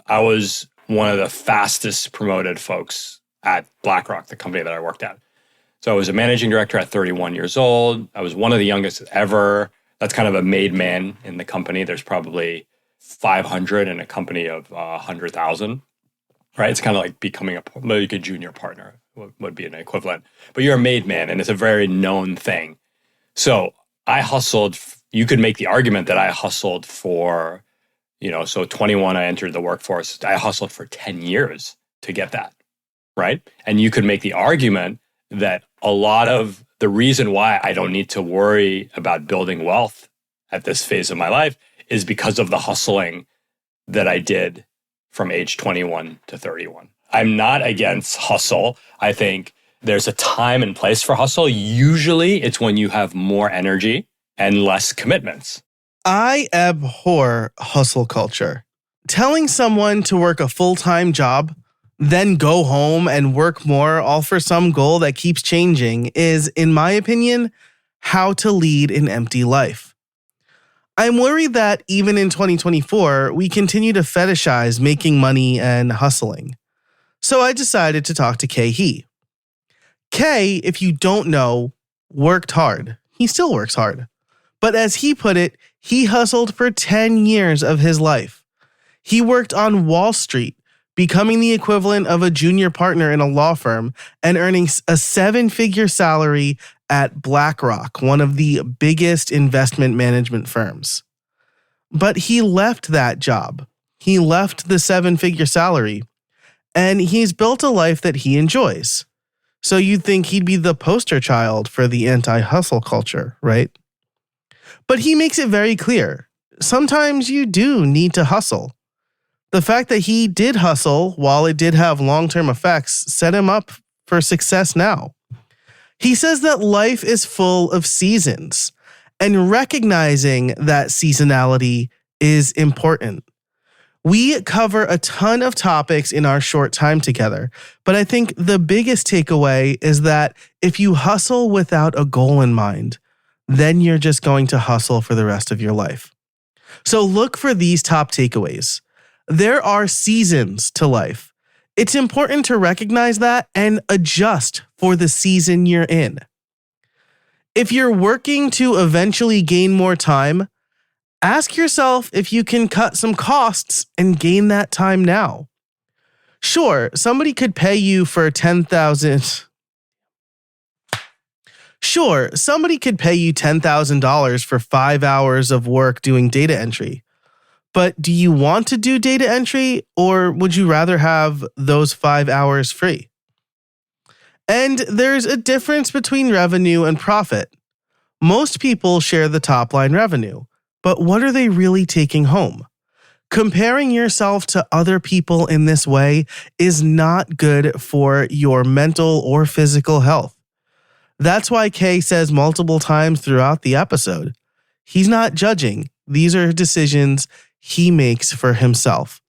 I was one of the fastest promoted folks at BlackRock, the company that I worked at. So I was a managing director at 31 years old. I was one of the youngest ever. That's kind of a made man in the company. There's probably 500 in a company of 100,000, right? It's kind of like becoming like a junior partner would be an equivalent. But you're a made man, and it's a very known thing. So I hustled. You could make the argument that I hustled for, so 21, I entered the workforce. I hustled for 10 years to get that, right? And you could make the argument that a lot of the reason why I don't need to worry about building wealth at this phase of my life is because of the hustling that I did from age 21 to 31. I'm not against hustle. I think there's a time and place for hustle. Usually it's when you have more energy and less commitments. I abhor hustle culture. Telling someone to work a full-time job, then go home and work more, all for some goal that keeps changing, is, in my opinion, how to lead an empty life. I'm worried that even in 2024, we continue to fetishize making money and hustling. So I decided to talk to Khe Hy. Khe, if you don't know, worked hard. He still works hard. But as he put it, he hustled for 10 years of his life. He worked on Wall Street, becoming the equivalent of a junior partner in a law firm and earning a 7-figure salary at BlackRock, one of the biggest investment management firms. But he left that job. He left the 7-figure salary, and he's built a life that he enjoys. So you'd think he'd be the poster child for the anti-hustle culture, right? But he makes it very clear. Sometimes you do need to hustle. The fact that he did hustle, while it did have long-term effects, set him up for success now. He says that life is full of seasons, and recognizing that seasonality is important. We cover a ton of topics in our short time together, but I think the biggest takeaway is that if you hustle without a goal in mind, then you're just going to hustle for the rest of your life. So look for these top takeaways. There are seasons to life. It's important to recognize that and adjust for the season you're in. If you're working to eventually gain more time, ask yourself if you can cut some costs and gain that time now. Sure, somebody could pay you for $10,000 for 5 hours of work doing data entry. But do you want to do data entry, or would you rather have those 5 hours free? And there's a difference between revenue and profit. Most people share the top line revenue, but what are they really taking home? Comparing yourself to other people in this way is not good for your mental or physical health. That's why Khe says multiple times throughout the episode, he's not judging. These are decisions he makes for himself.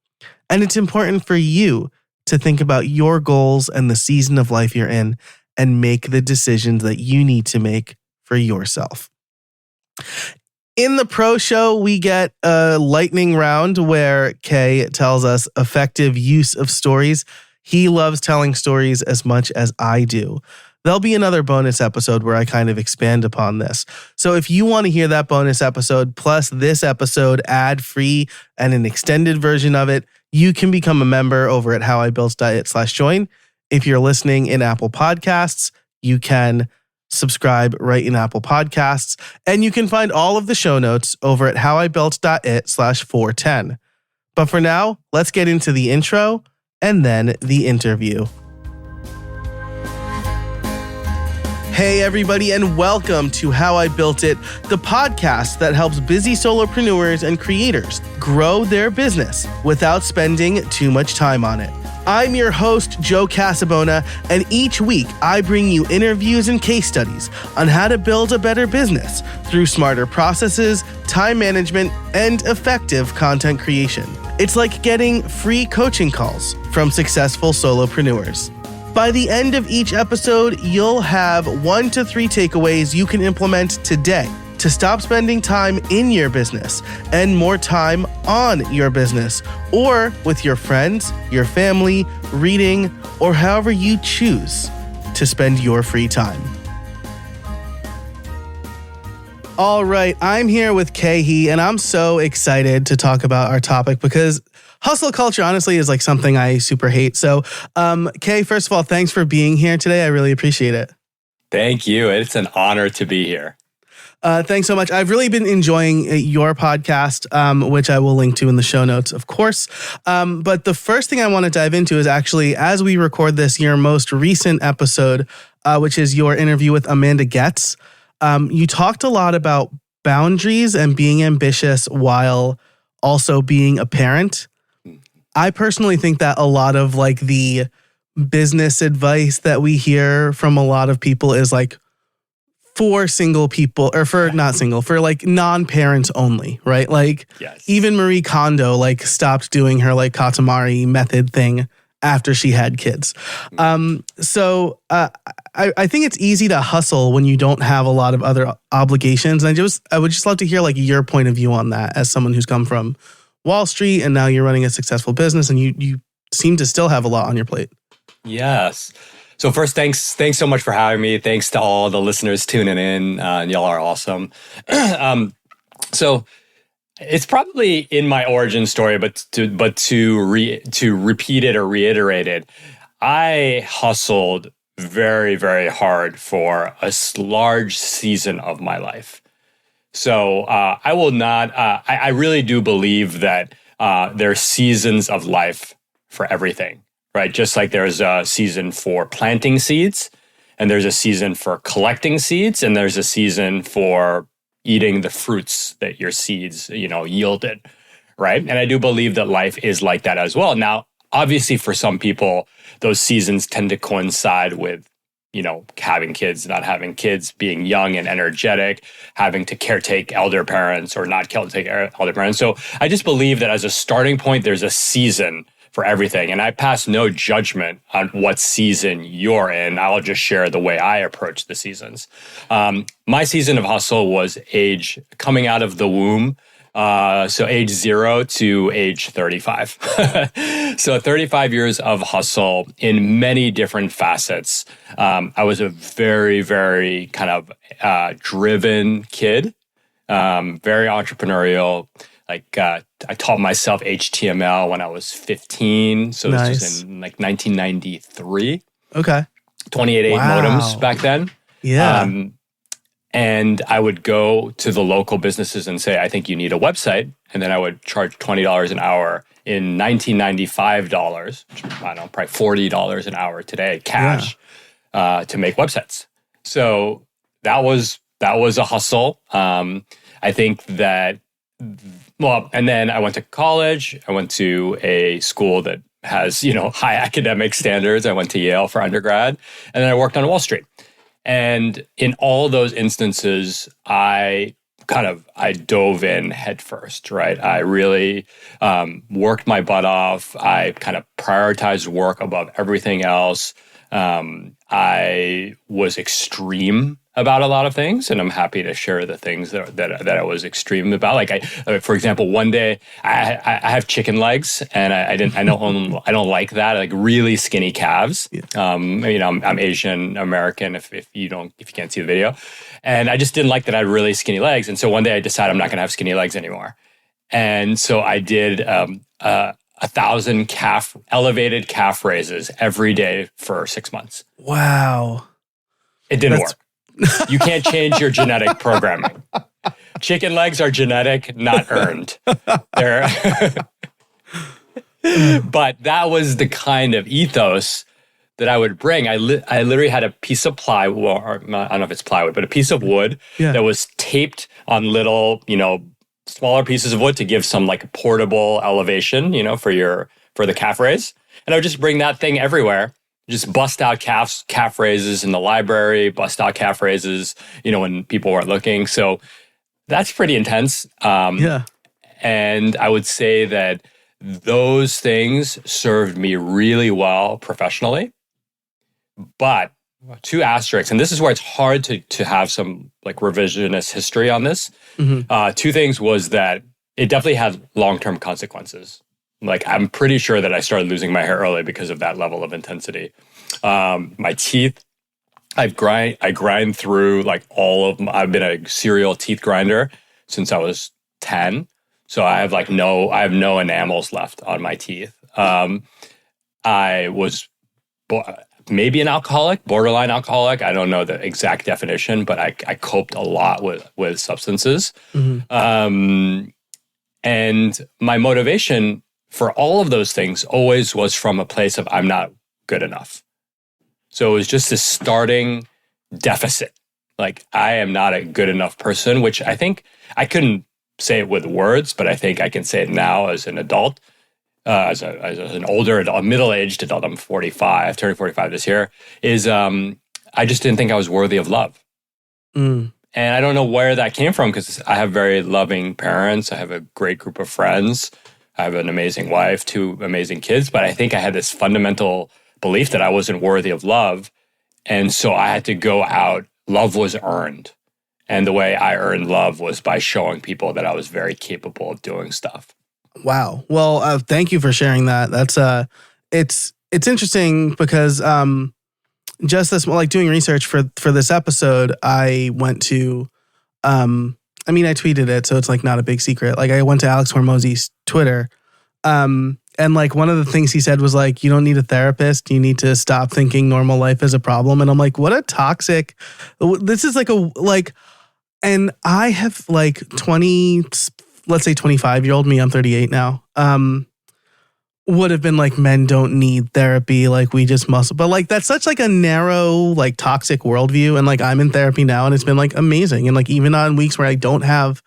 And it's important for you to think about your goals and the season of life you're in and make the decisions that you need to make for yourself. In the pro show, we get a lightning round where Khe tells us effective use of stories. He loves telling stories as much as I do. There'll be another bonus episode where I kind of expand upon this. So if you want to hear that bonus episode, plus this episode ad-free and an extended version of it, you can become a member over at howibuilt.it/join. If you're listening in Apple Podcasts, you can subscribe right in Apple Podcasts. And you can find all of the show notes over at howibuilt.it/410. But for now, let's get into the intro and then the interview. Hey everybody, and welcome to How I Built It, the podcast that helps busy solopreneurs and creators grow their business without spending too much time on it. I'm your host, Joe Casabona, and each week I bring you interviews and case studies on how to build a better business through smarter processes, time management, and effective content creation. It's like getting free coaching calls from successful solopreneurs. By the end of each episode, you'll have 1 to 3 takeaways you can implement today to stop spending time in your business and more time on your business or with your friends, your family, reading, or however you choose to spend your free time. All right, I'm here with Khe Hy, and I'm so excited to talk about our topic because hustle culture, honestly, is like something I super hate. So, Khe, first of all, thanks for being here today. I really appreciate it. Thank you. It's an honor to be here. Thanks so much. I've really been enjoying your podcast, which I will link to in the show notes, of course. But the first thing I want to dive into is actually, as we record this, your most recent episode, which is your interview with Amanda Getz. You talked a lot about boundaries and being ambitious while also being a parent. I personally think that a lot of like the business advice that we hear from a lot of people is like for single people or for not single, for like non-parents only, right? Like even Marie Kondo like stopped doing her like Katamari method thing after she had kids. So I think it's easy to hustle when you don't have a lot of other obligations. And I would just love to hear like your point of view on that as someone who's come from Wall Street and now you're running a successful business and you seem to still have a lot on your plate. Yes. So first, thanks so much for having me. Thanks to all the listeners tuning in. Y'all are awesome. So it's probably in my origin story, but to repeat it or reiterate it, I hustled very, very hard for a large season of my life. So I will not. I really do believe that there are seasons of life for everything, right? Just like there's a season for planting seeds, and there's a season for collecting seeds, and there's a season for eating the fruits that your seeds, yielded, right? And I do believe that life is like that as well. Now, obviously, for some people, those seasons tend to coincide with, having kids, not having kids, being young and energetic, having to caretake elder parents or not caretake elder parents. So I just believe that as a starting point, there's a season for everything. And I pass no judgment on what season you're in. I'll just share the way I approach the seasons. My season of hustle was coming out of the womb. So age 0 to age 35. So 35 years of hustle in many different facets. I was a very, very kind of driven kid, very entrepreneurial. Like I taught myself HTML when I was 15. So this was in like 1993. Okay. 28.8 modems back then. Yeah. And I would go to the local businesses and say, I think you need a website. And then I would charge $20 an hour in $1995, which, I don't know, probably $40 an hour today, cash, to make websites. So that was a hustle. I think that, and then I went to college. I went to a school that has, high academic standards. I went to Yale for undergrad, and then I worked on Wall Street. And in all those instances, I dove in headfirst, right? I really worked my butt off. I kind of prioritized work above everything else. I was extreme about a lot of things, and I'm happy to share the things that I was extreme about. Like for example, one day I have chicken legs, and I don't like that. Like really skinny calves. Yeah. I'm Asian American. If you can't see the video, and I just didn't like that I had really skinny legs. And so one day I decided I'm not going to have skinny legs anymore. And so I did 1,000 elevated calf raises every day for 6 months. Wow. It didn't work. You can't change your genetic programming. Chicken legs are genetic, not earned. But that was the kind of ethos that I would bring. I literally had a piece of plywood, or I don't know if it's plywood, but a piece of wood that was taped on little, smaller pieces of wood to give some like portable elevation, for the calf raise. And I would just bring that thing everywhere. Just bust out calf raises in the library, bust out calf raises, when people weren't looking. So that's pretty intense. And I would say that those things served me really well professionally. But two asterisks, and this is where it's hard to have some like revisionist history on this. Two things was that it definitely had long-term consequences. Like I'm pretty sure that I started losing my hair early because of that level of intensity. My teeth, I grind through like I've been a serial teeth grinder since I was 10. So I have no enamels left on my teeth. I was maybe an alcoholic, borderline alcoholic. I don't know the exact definition, but I coped a lot with substances. And my motivation for all of those things always was from a place of I'm not good enough. So it was just this starting deficit. Like I am not a good enough person, which I think I couldn't say it with words, but I think I can say it now as an adult, as an older adult, middle-aged adult. I'm 45, turning 45 this year. I just didn't think I was worthy of love. And I don't know where that came from because I have very loving parents. I have a great group of friends. I have an amazing wife, 2 amazing kids. But I think I had this fundamental belief that I wasn't worthy of love. And so I had to go out. Love was earned. And the way I earned love was by showing people that I was very capable of doing stuff. Wow. Well, thank you for sharing that. That's it's interesting because just this, like doing research for this episode, I went to I tweeted it, so it's like not a big secret. Like I went to Alex Hormozy's Twitter, and like one of the things he said was like, you don't need a therapist. You need to stop thinking normal life is a problem. And I'm like, what a toxic. This is and I have like 20, let's say 25-year-old me. I'm 38 now. Would have been like, men don't need therapy. Like we just must. But like that's such like a narrow, like toxic worldview. And like I'm in therapy now, and it's been like amazing. And like even on weeks where I don't have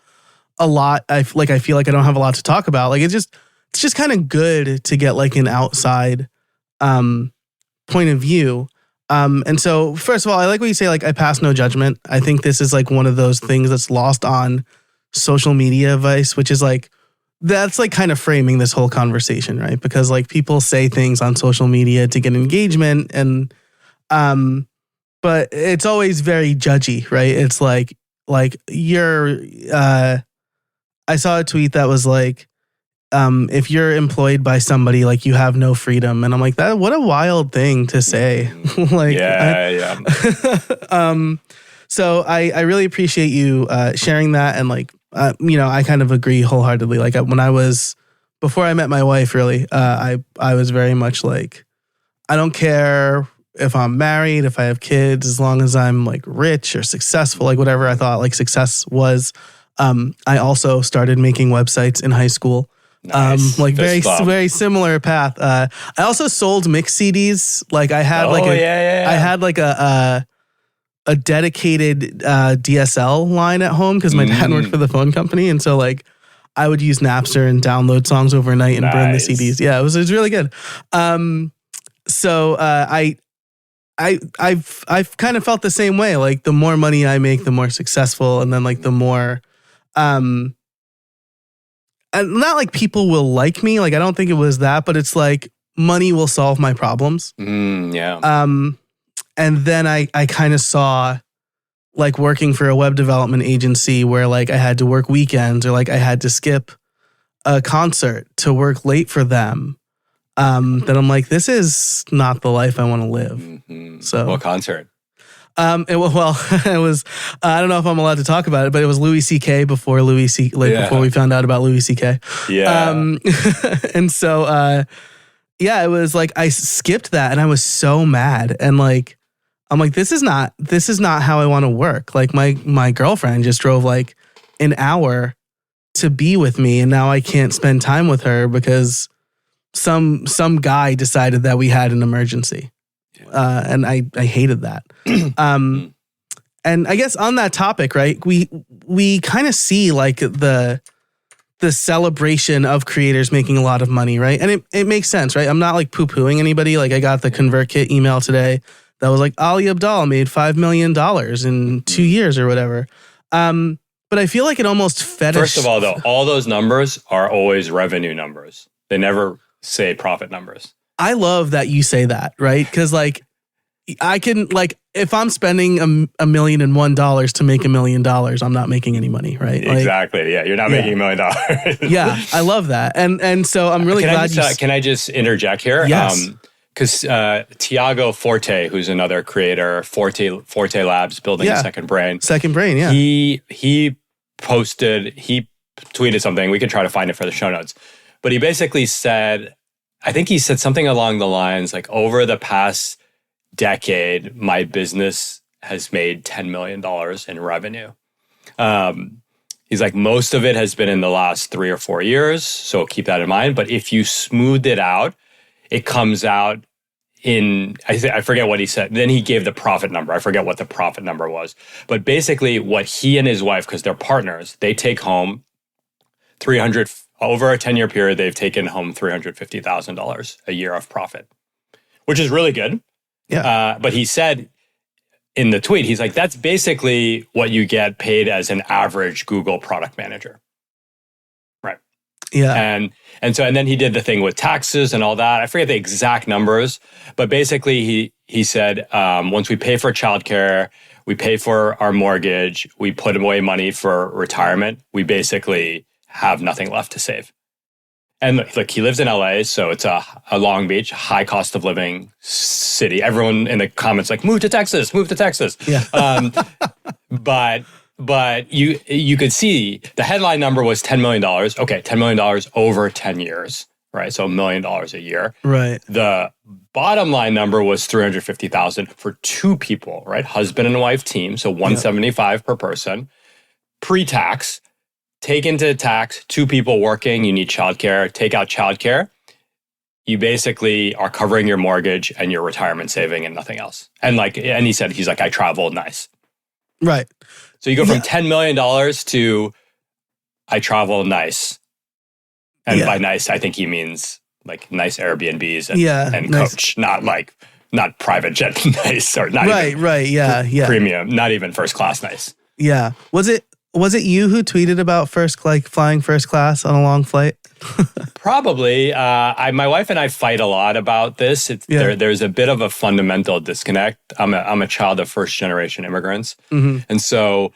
a lot, I feel like I don't have a lot to talk about. Like it's just kind of good to get like an outside point of view. And so first of all, I like what you say, like I pass no judgment. I think this is like one of those things that's lost on social media advice, which is like, that's like kind of framing this whole conversation, right? Because like people say things on social media to get engagement and, but it's always very judgy, right? It's like I saw a tweet that was like, if you're employed by somebody, like you have no freedom. And I'm like, what a wild thing to say. Like, yeah. So I really appreciate you sharing that. And like, I kind of agree wholeheartedly. Like before I met my wife, really, I was very much like, I don't care if I'm married, if I have kids, as long as I'm like rich or successful, like whatever I thought like success was. I also started making websites in high school. Nice. Like very similar path. I also sold mix CDs. Like I had I had like a dedicated DSL line at home because my dad worked for the phone company, and so like I would use Napster and download songs overnight and burn the CDs. Yeah, it was really good. So I've kind of felt the same way. Like the more money I make, the more successful, and then like the more and not like people will like me. Like I don't think it was that, but it's like money will solve my problems. Yeah. And then I kind of saw like working for a web development agency where like I had to work weekends or like I had to skip a concert to work late for them. Then I'm like, this is not the life I want to live. Mm-hmm. So what concert? It was, I don't know if I'm allowed to talk about it, but it was Louis C.K. before before we found out about Louis C.K. Yeah. And so, it was like, I skipped that and I was so mad. And like, I'm like, this is not how I want to work. Like my girlfriend just drove like an hour to be with me. And now I can't spend time with her because some guy decided that we had an emergency. And I hated that. And I guess on that topic, right, we kind of see like the celebration of creators making a lot of money, right? And it makes sense, right? I'm not like poo-pooing anybody. Like I got the ConvertKit email today that was like Ali Abdaal made $5 million in 2 years or whatever. But I feel like it almost First of all, though, all those numbers are always revenue numbers. They never say profit numbers. I love that you say that, right? Because like, I can, like, if I'm spending $1,000,001 to make $1 million, I'm not making any money, right? Like, Exactly. Yeah, you're not making $1 million. yeah, I love that. And so I'm really glad can I just interject here? Yes. Because Tiago Forte, who's another creator, Forte Labs, building a second brain. Second brain, yeah. He tweeted something. We could try to find it for the show notes. But he basically said, I think he said something along the lines like, over the past decade, my business has made $10 million in revenue. He's like, most of it has been in the last 3 or 4 years. So keep that in mind. But if you smooth it out, it comes out in, I forget what he said. Then he gave the profit number. I forget what the profit number was. But basically what he and his wife, because they're partners, they take home over a 10-year period, they've taken home $350,000 a year of profit, which is really good. Yeah. But he said in the tweet, he's like, that's basically what you get paid as an average Google product manager. Right. Yeah. And then he did the thing with taxes and all that. I forget the exact numbers, but basically he said, once we pay for childcare, we pay for our mortgage, we put away money for retirement, we basically have nothing left to save. And look, he lives in LA, so it's a Long Beach, high cost of living city. Everyone in the comments like, move to Texas. Yeah. But you could see the headline number was $10 million. Okay, $10 million over 10 years, right? So $1 million a year. Right. The bottom line number was $350,000 for 2 people, right? Husband and wife team, so $175 per person, pre-tax. Take into tax, 2 people working, you need childcare, take out childcare. You basically are covering your mortgage and your retirement saving and nothing else. And he said, he's like, I travel nice. Right. So you go from $10 million to I travel nice. And by nice, I think he means like nice Airbnbs and nice. Coach, not private jet nice or not even premium, not even first class nice. Yeah. Was it you who tweeted about flying first class on a long flight? Probably. My wife and I fight a lot about this. There's a bit of a fundamental disconnect. I'm a child of first generation immigrants, and so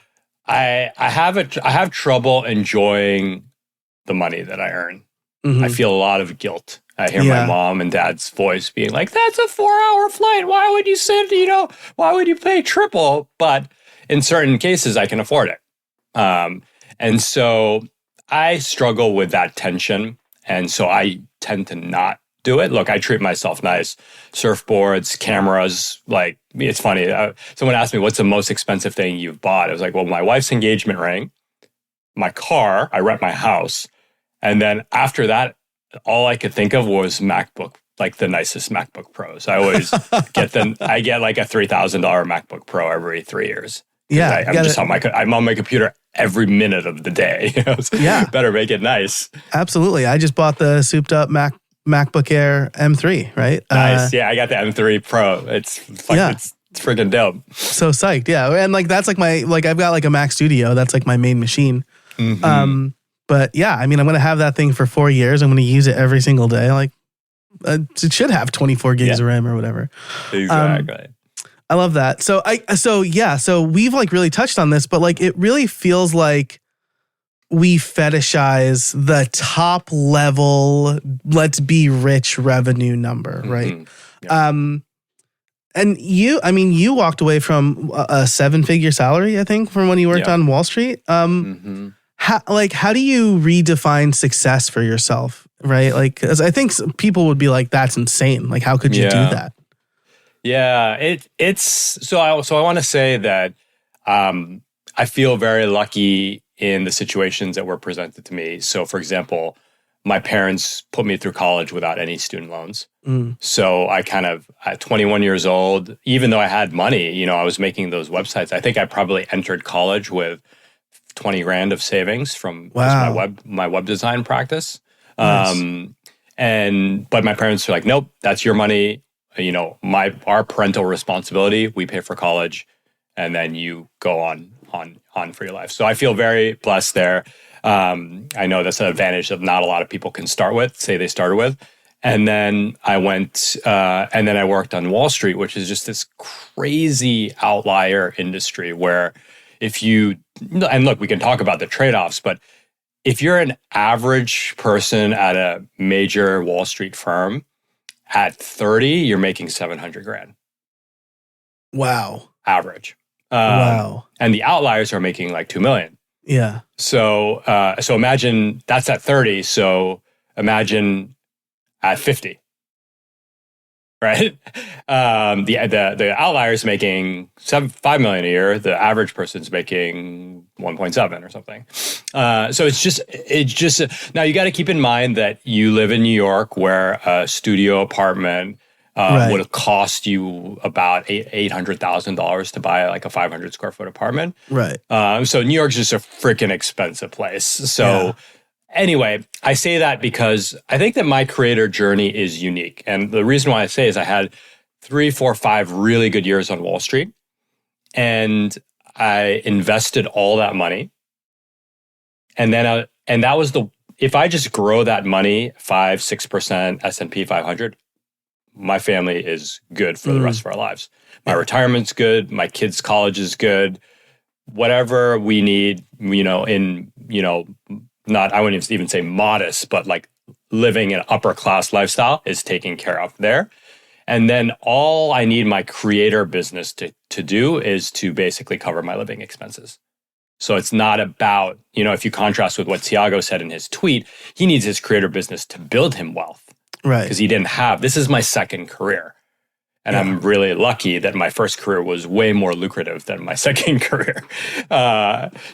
I have trouble enjoying the money that I earn. I feel a lot of guilt. I hear my mom and dad's voice being like, "That's a 4-hour flight. Why would you why would you pay triple?" But in certain cases, I can afford it. And so I struggle with that tension. And so I tend to not do it. Look, I treat myself nice. Surfboards, cameras, like, it's funny. Someone asked me, what's the most expensive thing you've bought? I was like, well, my wife's engagement ring, my car, I rent my house. And then after that, all I could think of was MacBook, like the nicest MacBook Pros. I always I get like a $3,000 MacBook Pro every 3 years. Yeah. I'm on my computer every minute of the day. Better make it nice. Absolutely. I just bought the souped up MacBook Air M3, right? Nice. I got the M3 Pro. It's freaking dope. So psyched. Yeah. And like, that's like I've got like a Mac Studio. That's like my main machine. But yeah, I mean, I'm going to have that thing for 4 years. I'm going to use it every single day. Like, it should have 24 gigs of RAM or whatever. Exactly. I love that. So we've like really touched on this, but like it really feels like we fetishize the top level, let's be rich revenue number, right? Yeah. And you walked away from a 7-figure salary, I think, from when you worked on Wall Street. How do you redefine success for yourself, right? Like, 'cause I think people would be like, that's insane. Like, how could you do that? Yeah, so I want to say that I feel very lucky in the situations that were presented to me. So, for example, my parents put me through college without any student loans. So I kind of, at 21 years old, even though I had money, I was making those websites. I think I probably entered college with 20 grand of savings from my web design practice. Nice. But my parents were like, nope, that's your money. Our parental responsibility, we pay for college, and then you go on for your life. So I feel very blessed there. I know that's an advantage that not a lot of people can say they started with. And then I went, and then I worked on Wall Street, which is just this crazy outlier industry where and look, we can talk about the trade-offs, but if you're an average person at a major Wall Street firm, at 30, you're making 700 grand. Wow. Average. Wow. And the outliers are making like 2 million. Yeah. So imagine that's at 30. So imagine at 50, right? The outliers making 5 million a year. The average person's making 1.7 or something. So it's just now you got to keep in mind that you live in New York, where a studio apartment would have cost you about $800,000 to buy like a 500 square foot apartment. Right. So New York's just a freaking expensive place. So anyway, I say that because I think that my creator journey is unique. And the reason why I say is I had 3, 4, 5 really good years on Wall Street. And I invested all that money. And then, and that was if I just grow that money 5, 6% S&P 500, my family is good for the rest of our lives. My retirement's good. My kids' college is good. Whatever we need, not, I wouldn't even say modest, but like living an upper class lifestyle is taken care of there. And then all I need my creator business to do is to basically cover my living expenses. So it's not about, if you contrast with what Tiago said in his tweet, he needs his creator business to build him wealth. Right. Because he didn't have, this is my second career. And I'm really lucky that my first career was way more lucrative than my second career.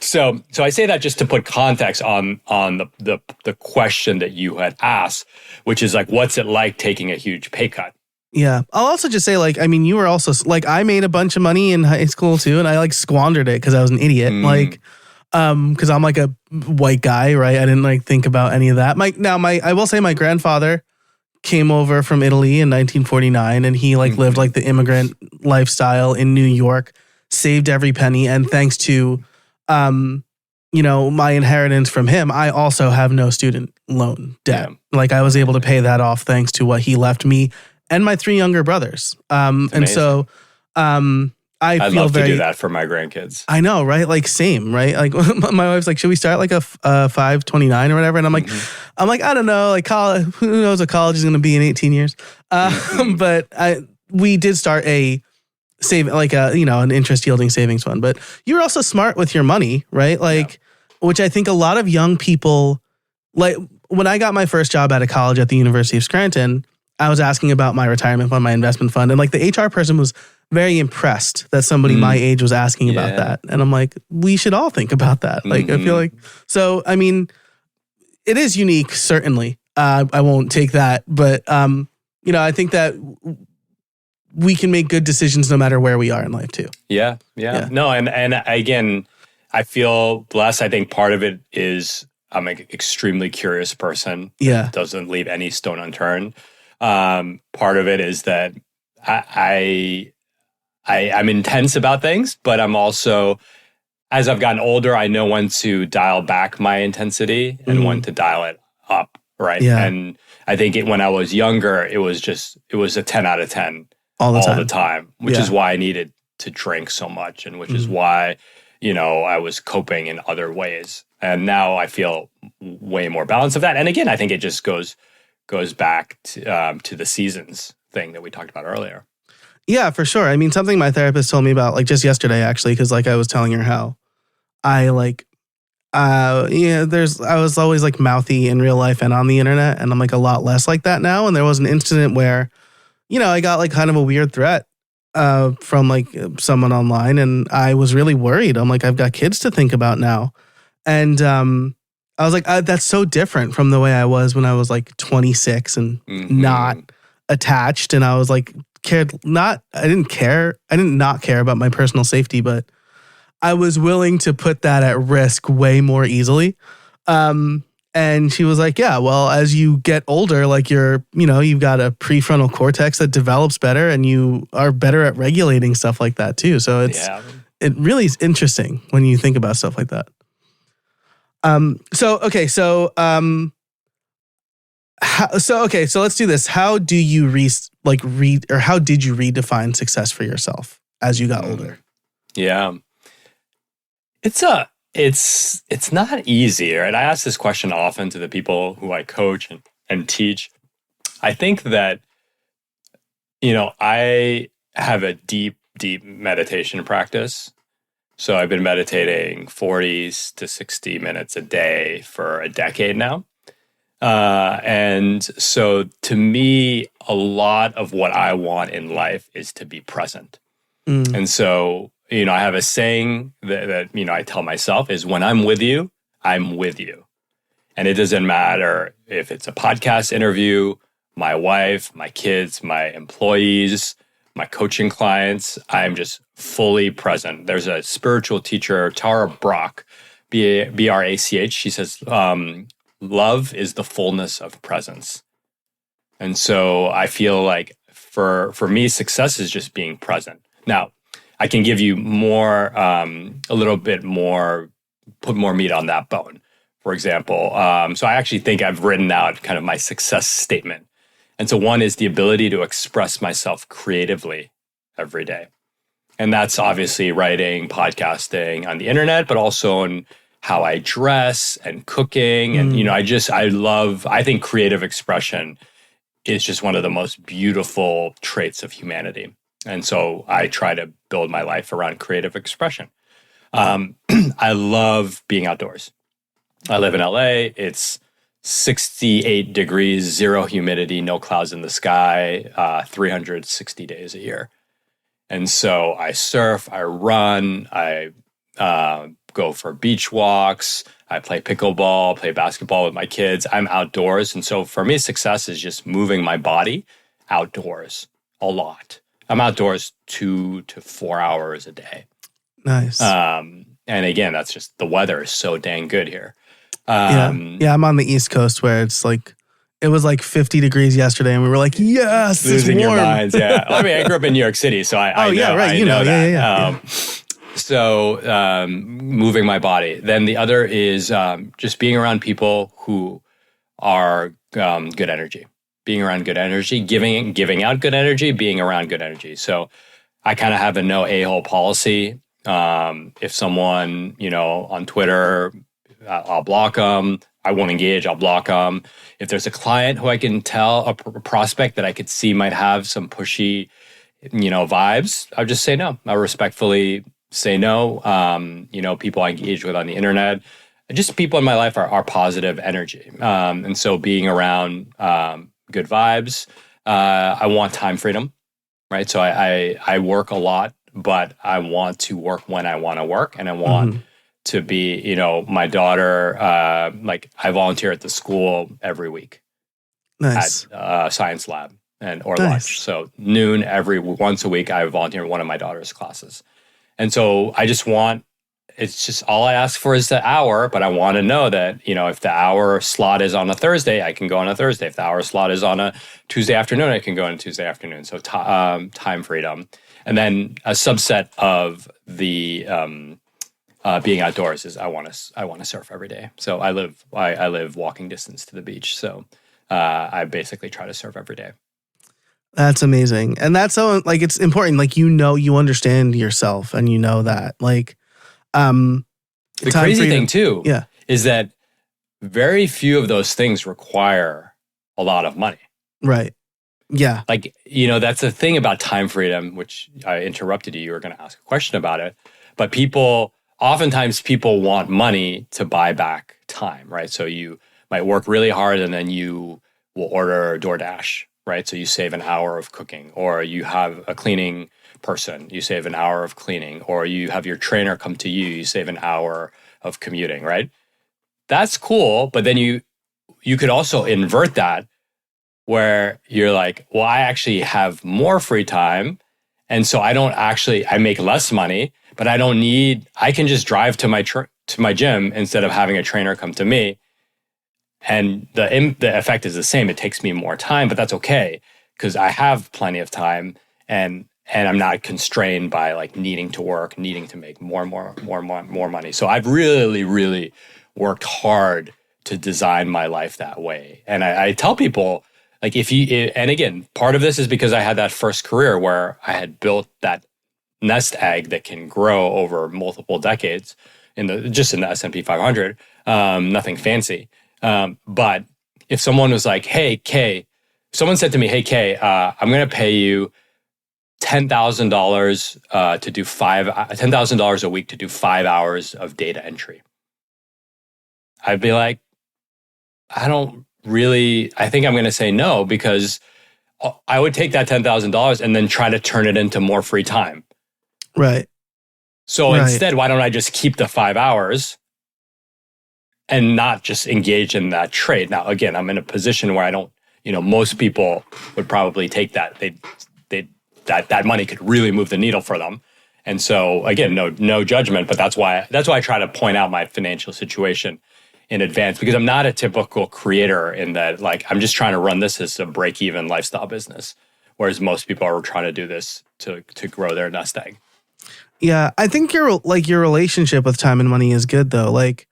So I say that just to put context on the question that you had asked, which is like, what's it like taking a huge pay cut? Yeah. I'll also just say, like, I mean, you were also, like, I made a bunch of money in high school too, and I like squandered it because I was an idiot. Like, because I'm like a white guy, right? I didn't like think about any of that. I will say my grandfather came over from Italy in 1949, and he like lived like the immigrant lifestyle in New York, saved every penny, and thanks to my inheritance from him, I also have no student loan debt. Like I was able to pay that off thanks to what he left me and my 3 younger brothers. And so I'd love to do that for my grandkids. I know, right? Like same, right? Like my wife's like, should we start like a 529 or whatever? And I'm like, I don't know. Like college, who knows what college is going to be in 18 years? But we did start a an interest yielding savings fund. But you're also smart with your money, right? Like, which I think a lot of young people, like when I got my first job out of college at the University of Scranton, I was asking about my retirement fund, my investment fund, and like the HR person was very impressed that somebody my age was asking about that. And I'm like, we should all think about that. Like, I feel like, so, I mean, it is unique, certainly. I won't take that. But, I think that we can make good decisions no matter where we are in life too. Yeah. No, and again, I feel blessed. I think part of it is I'm an extremely curious person. Yeah. Doesn't leave any stone unturned. Part of it is that I'm intense about things, but I'm also, as I've gotten older, I know when to dial back my intensity and when to dial it up, right? Yeah. And I think when I was younger, it was a 10 out of 10 all the time, which is why I needed to drink so much and which is why, I was coping in other ways. And now I feel way more balanced of that. And again, I think it just goes back to the seasons thing that we talked about earlier. Yeah, for sure. I mean, something my therapist told me about, like just yesterday, actually, because like I was telling her how I I was always like mouthy in real life and on the internet, and I'm like a lot less like that now. And there was an incident where, I got like kind of a weird threat from like someone online, and I was really worried. I'm like, I've got kids to think about now, and I was like, that's so different from the way I was when I was like 26 and not attached, and I was like. I didn't not care about my personal safety, but I was willing to put that at risk way more easily. And she was like, yeah, well, as you get older, like you've got a prefrontal cortex that develops better and you are better at regulating stuff like that too. So it really is interesting when you think about stuff like that. So let's do this. How do you how did you redefine success for yourself as you got older? Yeah. It's not easy, right? I ask this question often to the people who I coach and teach. I think that, I have a deep, deep meditation practice. So I've been meditating 40 to 60 minutes a day for a decade now. And so to me, a lot of what I want in life is to be present. And so, I have a saying that I tell myself is when I'm with you, I'm with you. And it doesn't matter if it's a podcast interview, my wife, my kids, my employees, my coaching clients, I'm just fully present. There's a spiritual teacher, Tara Brach, Brach. She says, love is the fullness of presence. And so I feel like for me, success is just being present. Now, I can give you more, a little bit more, put more meat on that bone. For example, so I actually think I've written out kind of my success statement. And so one is the ability to express myself creatively every day. And that's obviously writing, podcasting on the internet, but also in how I dress and cooking. And, I think creative expression is just one of the most beautiful traits of humanity. And so I try to build my life around creative expression. I love being outdoors. I live in LA. It's 68 degrees, zero humidity, no clouds in the sky, 360 days a year. And so I surf, I run, I go for beach walks, I play pickleball, play basketball with my kids. I'm outdoors. And so for me, success is just moving my body outdoors a lot. I'm outdoors 2 to 4 hours a day. Nice. And again, that's just the weather is so dang good here. Yeah, I'm on the East Coast where it was like 50 degrees yesterday, and we were like, yes, losing it's warm. Your minds. Yeah, I mean, I grew up in New York City, so I know, right. I know that. Yeah. So moving my body. Then the other is just being around people who are good energy. Being around good energy, giving out good energy, being around good energy. So I kind of have a no a-hole policy. If someone, on Twitter, I'll block them. I won't engage. I'll block them. If there's a client who I can tell, a prospect that I could see might have some pushy, vibes, I'll just say no. I'll respectfully say no. People I engage with on the internet, just people in my life are positive energy. And so being around good vibes, I want time freedom, right? So I work a lot, but I want to work when I want to work, and I want to be, my daughter, I volunteer at the school every week. Nice. At science lab or lunch. So noon once a week, I volunteer in one of my daughter's classes. And so it's just all I ask for is the hour, but I want to know that, if the hour slot is on a Thursday, I can go on a Thursday. If the hour slot is on a Tuesday afternoon, I can go on a Tuesday afternoon. So time freedom. And then a subset of the being outdoors is I want to surf every day. So I live walking distance to the beach. So I basically try to surf every day. That's amazing. And that's so it's important. You understand yourself, and that the crazy thing too yeah. is that very few of those things require a lot of money. Right. Yeah. That's the thing about time freedom, which I interrupted you. You were going to ask a question about it. But oftentimes people want money to buy back time, right? So you might work really hard and then you will order DoorDash, right? So you save an hour of cooking, or you have a cleaning person, you save an hour of cleaning, or you have your trainer come to you, you save an hour of commuting, right? That's cool. But then you could also invert that, where you're like, well, I actually have more free time. And so I make less money, but I can just drive to my gym instead of having a trainer come to me. And the effect is the same. It takes me more time, but that's okay because I have plenty of time, and I'm not constrained by needing to work, needing to make more money. So I've really, really worked hard to design my life that way. And I tell people, like, and again, part of this is because I had that first career where I had built that nest egg that can grow over multiple decades in the S&P 500. Nothing fancy. But if someone was like, hey, Khe, someone said to me, hey, Khe, I'm going to pay you $10,000 to do $10,000 a week to do 5 hours of data entry. I'd be like, I think I'm going to say no, because I would take that $10,000 and then try to turn it into more free time. Right. So instead, why don't I just keep the 5 hours and not just engage in that trade? Now, again, I'm in a position where I don't, most people would probably take that. That money could really move the needle for them. And so again, no judgment, but that's why I try to point out my financial situation in advance, because I'm not a typical creator in that, like, I'm just trying to run this as a break-even lifestyle business, whereas most people are trying to do this to grow their nest egg. Yeah, I think your relationship with time and money is good, though. Like,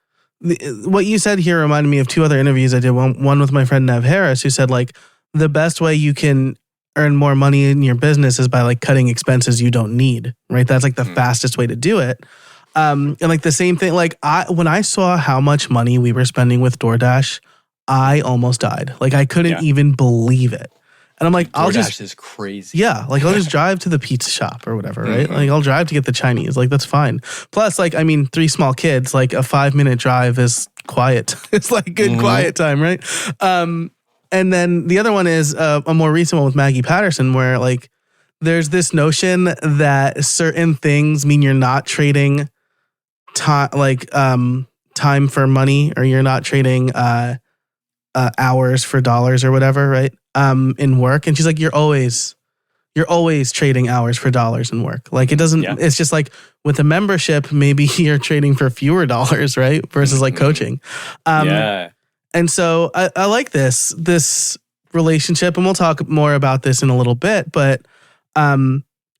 what you said here reminded me of two other interviews I did. One with my friend Nev Harris, who said, like, the best way you can earn more money in your business is by, like, cutting expenses you don't need, right? That's like the fastest way to do it. And like the same thing, like when I saw how much money we were spending with DoorDash, I almost died. Like, I couldn't even believe it. And I'm like, DoorDash is crazy. Yeah, like I'll just drive to the pizza shop or whatever, right? Like, I'll drive to get the Chinese. Like, that's fine. Plus, like, I mean, 3 small kids, like a 5-minute drive is quiet. It's like good quiet time, right? And then the other one is a more recent one with Maggie Patterson, where, like, there's this notion that certain things mean you're not trading time, like time for money, or you're not trading hours for dollars or whatever, right? In work. And she's like, you're always trading hours for dollars in work. Like, it doesn't, it's just like with a membership, maybe you're trading for fewer dollars, right? Versus like coaching. And so I like this relationship, and we'll talk more about this in a little bit, but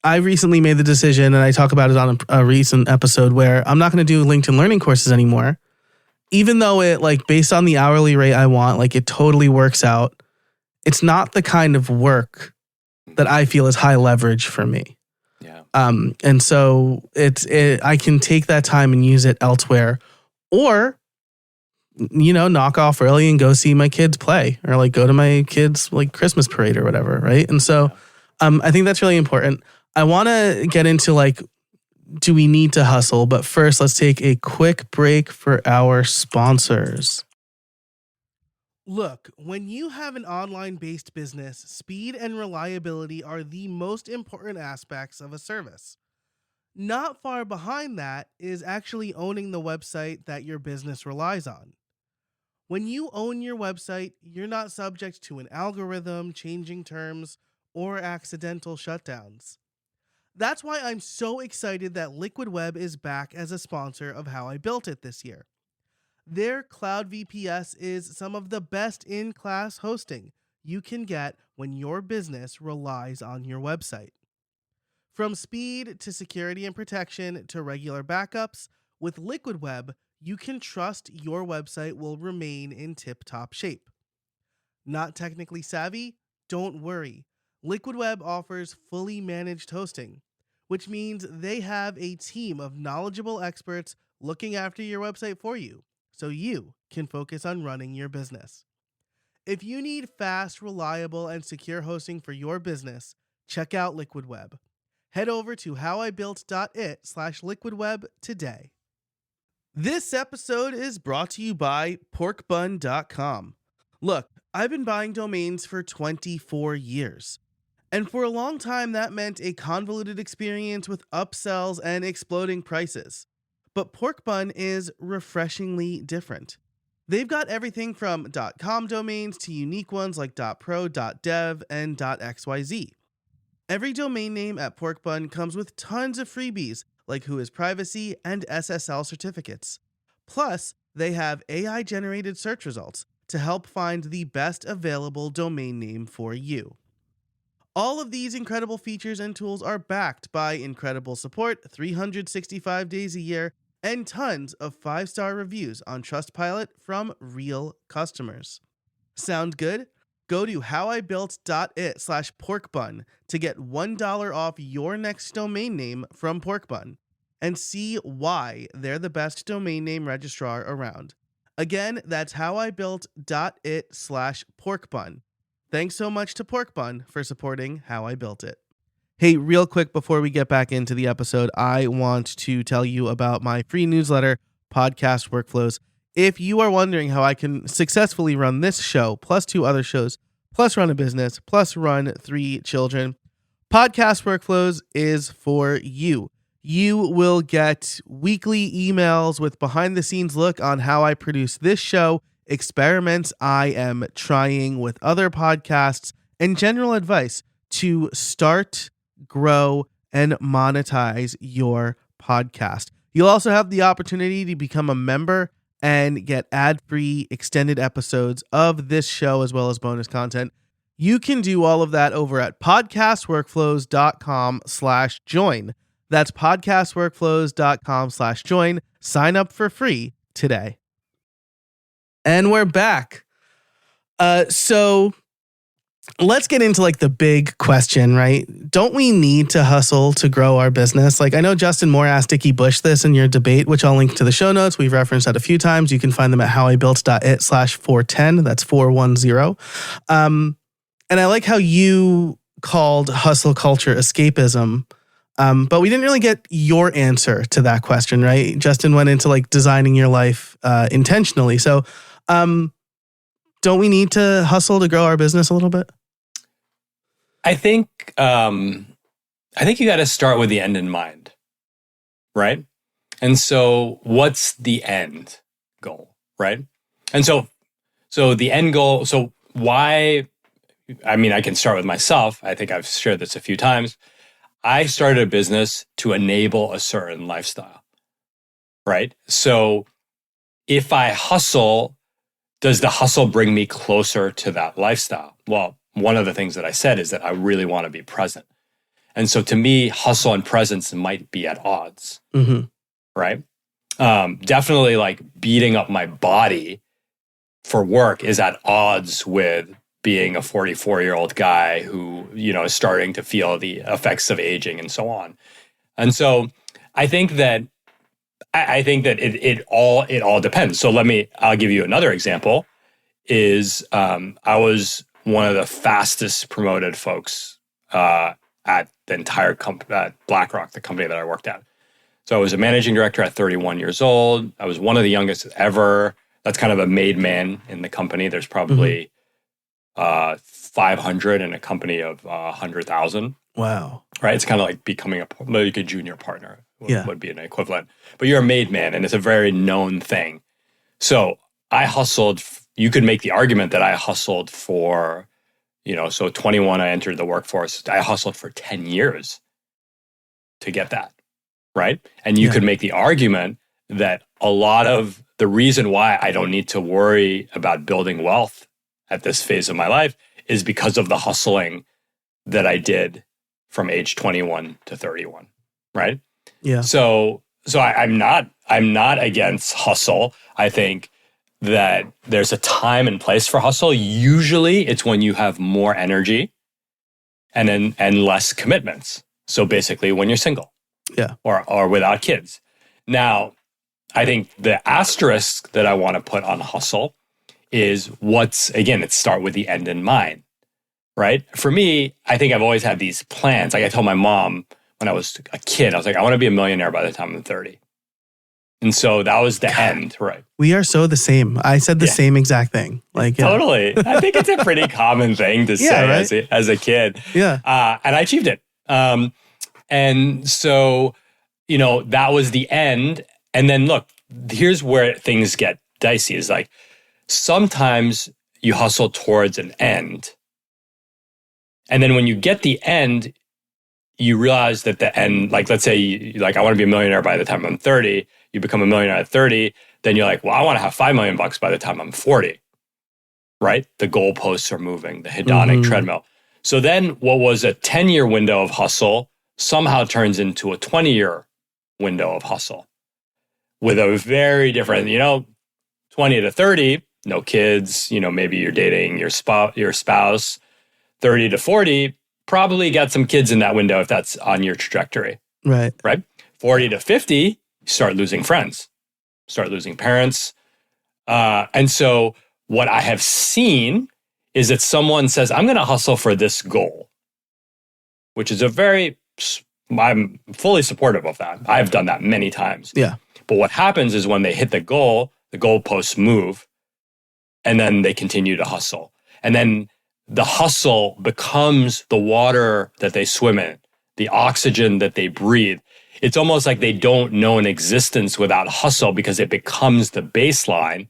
I recently made the decision, and I talk about it on a recent episode, where I'm not going to do LinkedIn learning courses anymore, even though it, like, based on the hourly rate I want, like, it totally works out. It's not the kind of work that I feel is high leverage for me. Yeah. And so I can take that time and use it elsewhere, or, knock off early and go see my kids play, or like go to my kids' like Christmas parade or whatever. Right. And so I think that's really important. I want to get into, like, do we need to hustle? But first, let's take a quick break for our sponsors. Look, when you have an online-based business, speed and reliability are the most important aspects of a service. Not far behind that is actually owning the website that your business relies on. When you own your website, you're not subject to an algorithm, changing terms, or accidental shutdowns. That's why I'm so excited that Liquid Web is back as a sponsor of How I Built It this year. Their Cloud VPS is some of the best in-class hosting you can get when your business relies on your website. From speed to security and protection to regular backups, with Liquid Web, you can trust your website will remain in tip-top shape. Not technically savvy? Don't worry. Liquid Web offers fully managed hosting, which means they have a team of knowledgeable experts looking after your website for you, so you can focus on running your business. If you need fast, reliable, and secure hosting for your business, check out Liquid Web. Head over to howibuilt.it/liquidweb today. This episode is brought to you by porkbun.com. Look, I've been buying domains for 24 years. And for a long time, that meant a convoluted experience with upsells and exploding prices. But Porkbun is refreshingly different. They've got everything from .com domains to unique ones like .pro, .dev, and .xyz. Every domain name at Porkbun comes with tons of freebies like Whois Privacy and SSL certificates. Plus, they have AI-generated search results to help find the best available domain name for you. All of these incredible features and tools are backed by incredible support 365 days a year and tons of 5-star reviews on Trustpilot from real customers. Sound good? Go to howibuilt.it/porkbun to get $1 off your next domain name from Porkbun and see why they're the best domain name registrar around. Again, that's howibuilt.it/porkbun. Thanks so much to Porkbun for supporting How I Built It. Hey, real quick before we get back into the episode, I want to tell you about my free newsletter, Podcast Workflows. If you are wondering how I can successfully run this show, plus 2 other shows, plus run a business, plus run 3 children, Podcast Workflows is for you. You will get weekly emails with behind-the-scenes look on how I produce this show, experiments I am trying with other podcasts, and general advice to start, grow, and monetize your podcast. You'll also have the opportunity to become a member and get ad-free extended episodes of this show as well as bonus content. You can do all of that over at podcastworkflows.com/join. That's podcastworkflows.com/join. Sign up for free today. And we're back. So let's get into like the big question, right? Don't we need to hustle to grow our business? Like I know Justin Moore asked Dickie Bush this in your debate, which I'll link to the show notes. We've referenced that a few times. You can find them at howibuilt.it/410. That's 410. And I like how you called hustle culture escapism. But we didn't really get your answer to that question, right? Justin went into like designing your life intentionally. So don't we need to hustle to grow our business a little bit? I think you got to start with the end in mind, right? And so what's the end goal, right? And so the end goal, so why, I mean, I can start with myself. I think I've shared this a few times. I started a business to enable a certain lifestyle, right? So if I hustle, does the hustle bring me closer to that lifestyle? Well, one of the things that I said is that I really want to be present. And so to me, hustle and presence might be at odds, right? Definitely like beating up my body for work is at odds with being a 44-year-old guy who, you know, is starting to feel the effects of aging and so on. And so I think that it all depends. So I'll give you another example is I was one of the fastest promoted folks at the entire company, at BlackRock, the company that I worked at. So I was a managing director at 31 years old. I was one of the youngest ever. That's kind of a made man in the company. There's probably 500 in a company of 100,000. Wow. Right? It's kind of like becoming like a junior partner would be an equivalent. But you're a made man, and it's a very known thing. So I hustled. You could make the argument that I hustled for, so 21, I entered the workforce. I hustled for 10 years to get that, right? And you could make the argument that a lot of the reason why I don't need to worry about building wealth at this phase of my life is because of the hustling that I did from age 21 to 31, right? Yeah. So I'm not against hustle. I think that there's a time and place for hustle. Usually it's when you have more energy and less commitments. So basically when you're single. Yeah. Or without kids. Now, I think the asterisk that I want to put on hustle is it start with the end in mind, right? For me, I think I've always had these plans. Like I told my mom when I was a kid, I was like, I want to be a millionaire by the time I'm 30. And so that was the end, right? We are so the same. I said the same exact thing. Totally. I think it's a pretty common thing to say right? as a kid. Yeah. And I achieved it. And so, that was the end. And then look, here's where things get dicey is like, sometimes you hustle towards an end. And then when you get the end, you realize that the end, like let's say, I want to be a millionaire by the time I'm 30. You become a millionaire at 30. Then you're like, well, I want to have $5 million by the time I'm 40. Right? The goalposts are moving, the hedonic treadmill. So then what was a 10-year window of hustle somehow turns into a 20-year window of hustle. with a very different, 20 to 30, no kids, maybe you're dating your spouse, 30 to 40, probably got some kids in that window if that's on your trajectory. Right. Right? 40 to 50, you start losing friends, start losing parents. And so what I have seen is that someone says, I'm going to hustle for this goal, which is I'm fully supportive of that. I've done that many times. Yeah. But what happens is when they hit the goalposts move, and then they continue to hustle. And then the hustle becomes the water that they swim in, the oxygen that they breathe. It's almost like they don't know an existence without hustle because it becomes the baseline.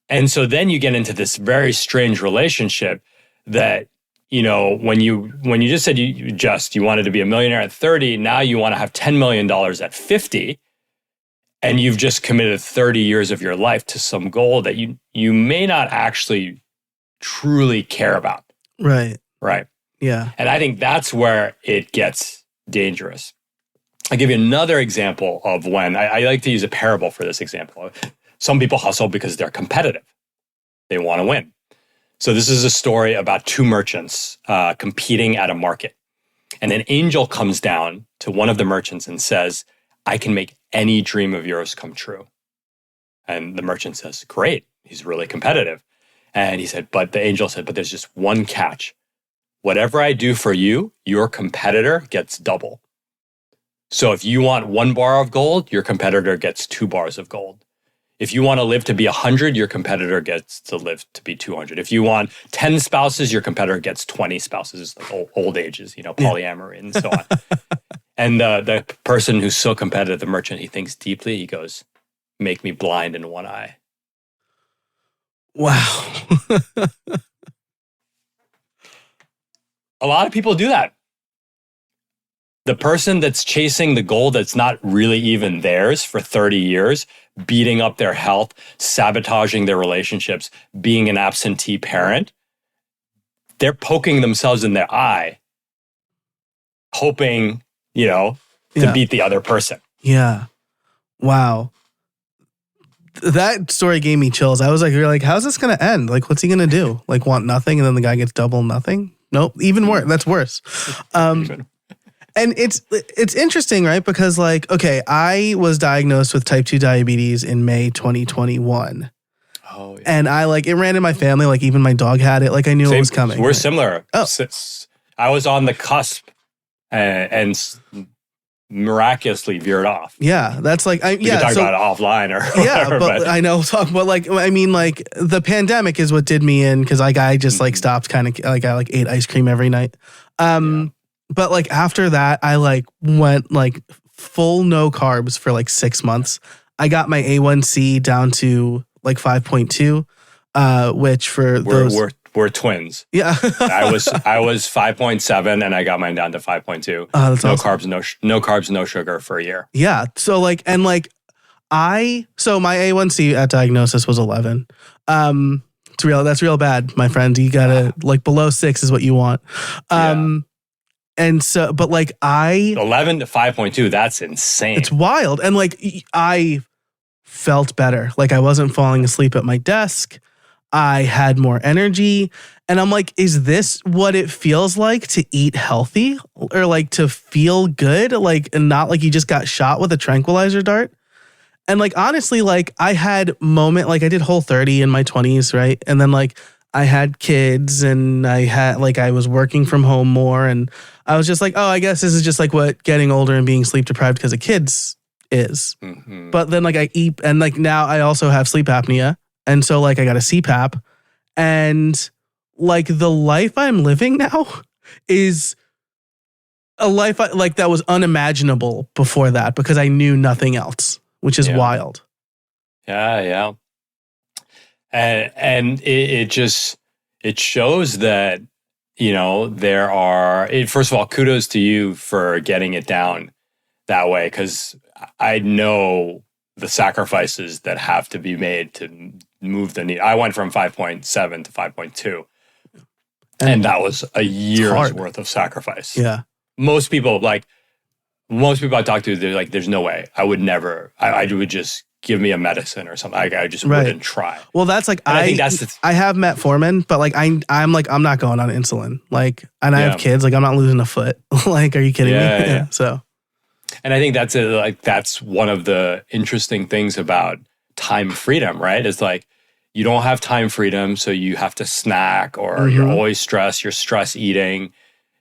And so then you get into this very strange relationship that, when you just said you wanted to be a millionaire at 30, now you want to have $10 million at 50, and you've just committed 30 years of your life to some goal that you may not actually truly care about. Right. Right. Yeah. And I think that's where it gets dangerous. I'll give you another example of when I like to use a parable for this example. Some people hustle because they're competitive. They want to win. So this is a story about two merchants competing at a market. And an angel comes down to one of the merchants and says, I can make any dream of yours come true. And the merchant says, great. He's really competitive. And the angel said, but there's just one catch. Whatever I do for you, your competitor gets double. So if you want 1 bar of gold, your competitor gets 2 bars of gold. If you want to live to be 100, your competitor gets to live to be 200. If you want 10 spouses, your competitor gets 20 spouses. It's like old ages, polyamory and so on. And the person who's so competitive, the merchant, he thinks deeply. He goes, make me blind in one eye. Wow. A lot of people do that. The person that's chasing the goal that's not really even theirs for 30 years, beating up their health, sabotaging their relationships, being an absentee parent, they're poking themselves in their eye, hoping, to beat the other person. Yeah. Wow. That story gave me chills. I was like, you're like, how's this going to end? Like, what's he going to do? Like, want nothing and then the guy gets double nothing? Nope. Even worse. That's worse. And it's interesting, right? Because I was diagnosed with type 2 diabetes in May 2021. Oh, yeah. And it ran in my family. Like even my dog had it. Like I knew it was coming. We're similar. Oh. I was on the cusp and miraculously veered off. Yeah, that's we can talk about it offline or whatever. But I know. But the pandemic is what did me in because I just stopped kind of I ate ice cream every night. But after that, I went full no carbs for 6 months. I got my A1C down to 5.2, which for we're twins. Yeah, I was 5.7 and I got mine down to 5.2. That's no awesome. carbs, no sugar for a year. Yeah. So my A1C at diagnosis was 11. It's real. That's real bad, my friend. You gotta below 6 is what you want. And so, but 11 to 5.2, that's insane. It's wild. And I felt better. I wasn't falling asleep at my desk. I had more energy. And I'm like, is this what it feels like to eat healthy or to feel good? And not you just got shot with a tranquilizer dart. And honestly, I had I did Whole30 in my 20s, right? And then I had kids and I had I was working from home more and I was just oh, I guess this is just what getting older and being sleep deprived because of kids is. Mm-hmm. But then I eat and now I also have sleep apnea. And so I got a CPAP and the life I'm living now is a life that was unimaginable before that because I knew nothing else, which is wild. Yeah. And it shows that, there are, first of all, kudos to you for getting it down that way. Cause I know the sacrifices that have to be made to move the needle. I went from 5.7 to 5.2 and that was a year's worth of sacrifice. Yeah. Most people most people I talk to, they're like, there's no way. I would never, I would just give me a medicine or something. I just wouldn't try. Well, that's like, I think that's I have metformin, but like, I'm like, I'm not going on insulin. Like, and I have kids, like I'm not losing a foot. Like, are you kidding me? Yeah. So. And I think that's one of the interesting things about time freedom, right? It's like, you don't have time freedom, so you have to snack, or you're always stressed, you're stress eating.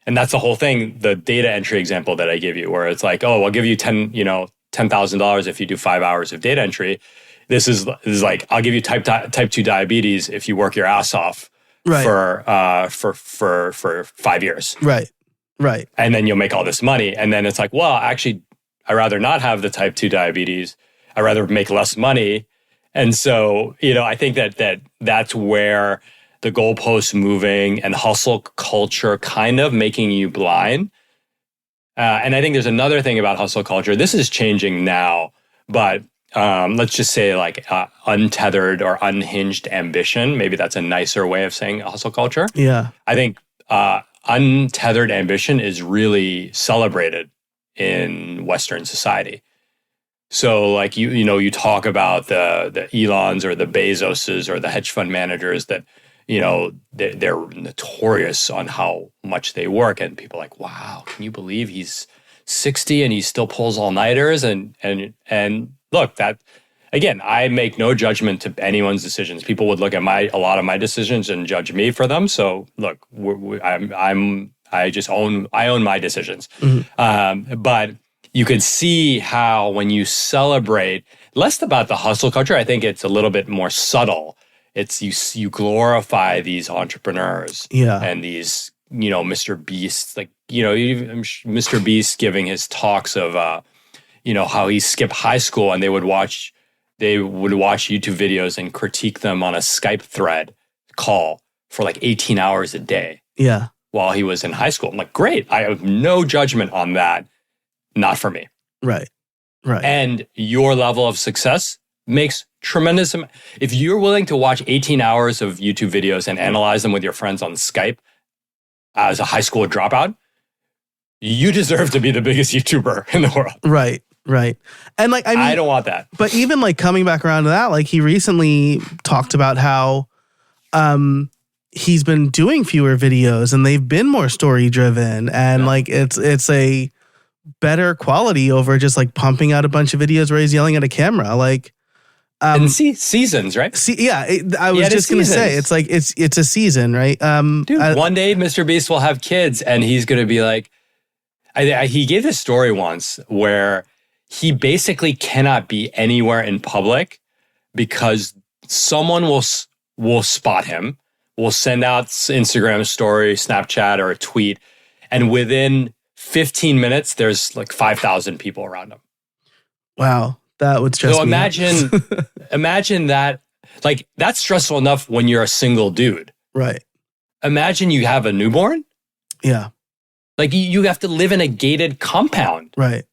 And that's the whole thing, the data entry example that I give you, where it's like, oh, I'll give you $10,000 if you do 5 hours of data entry. This is like, I'll give you type 2 diabetes if you work your ass off for 5 years. Right. And then you'll make all this money. And then it's like, well, actually, I'd rather not have the type 2 diabetes. I'd rather make less money. And so, I think that's where the goalposts moving and hustle culture kind of making you blind. And I think there's another thing about hustle culture. This is changing now, but let's just say like untethered or unhinged ambition. Maybe that's a nicer way of saying hustle culture. Yeah. I think untethered ambition is really celebrated in Western society. So like, you talk about the Elons or the Bezoses or the hedge fund managers that, they're notorious on how much they work. And people are like, wow, can you believe he's 60 and he still pulls all-nighters? And look, that, again, I make no judgment to anyone's decisions. People would look at a lot of my decisions and judge me for them. So look, I own my decisions. But you could see how when you celebrate, less about the hustle culture, I think it's a little bit more subtle. It's you glorify these entrepreneurs and these, Mr. Beast, like, Mr. Beast giving his talks of, how he skipped high school and they would watch YouTube videos and critique them on a Skype thread call for like 18 hours a day. Yeah. While he was in high school. I'm like, great. I have no judgment on that. Not for me. Right. And your level of success makes tremendous. If you're willing to watch 18 hours of YouTube videos and analyze them with your friends on Skype as a high school dropout, you deserve to be the biggest YouTuber in the world. Right. And like, I don't want that. But even like coming back around to that, like he recently talked about how he's been doing fewer videos and they've been more story driven, and like it's a better quality over just like pumping out a bunch of videos where he's yelling at a camera. Like, and seasons, right? I was just gonna say it's like it's a season, right? Dude, one day Mr. Beast will have kids, and he's gonna be like, he gave this story once where he basically cannot be anywhere in public because someone will spot him, will send out Instagram story, Snapchat, or a tweet, and within 15 minutes, there's like 5,000 people around him. Wow. That would stress me out. Imagine that, like, that's stressful enough when you're a single dude. Right. Imagine you have a newborn. Yeah. Like, you have to live in a gated compound. Right.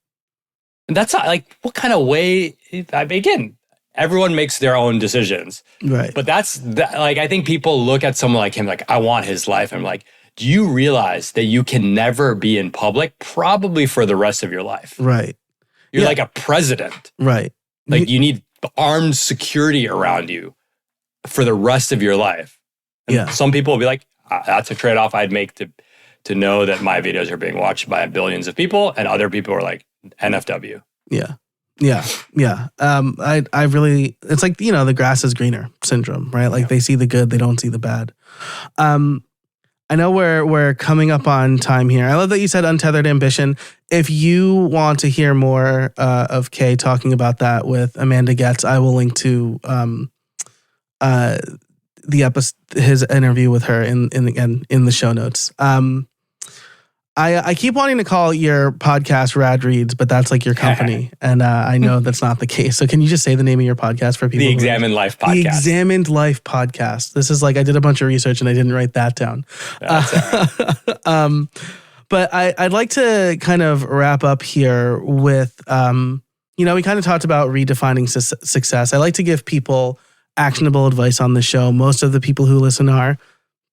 And that's not, like, what kind of way, again, everyone makes their own decisions. Right. But like, I think people look at someone like him, like, I want his life. I'm like, do you realize that you can never be in public probably for the rest of your life? Right. You're like a president. Right. Like you need armed security around you for the rest of your life. And some people will be like, that's a trade-off I'd make to know that my videos are being watched by billions of people. And other people are like, NFW. Yeah. I really, it's like, the grass is greener syndrome, right? Like they see the good, they don't see the bad. I know we're coming up on time here. I love that you said untethered ambition. If you want to hear more of Khe talking about that with Amanda Getz, I will link to his interview with her in the show notes. I keep wanting to call your podcast Rad Reads, but that's like your company. And I know that's not the case. So can you just say the name of your podcast for people? The Examined Life Podcast. The Examined Life Podcast. This is like, I did a bunch of research and I didn't write that down. But I'd like to kind of wrap up here with, we kind of talked about redefining success. I like to give people actionable advice on the show. Most of the people who listen are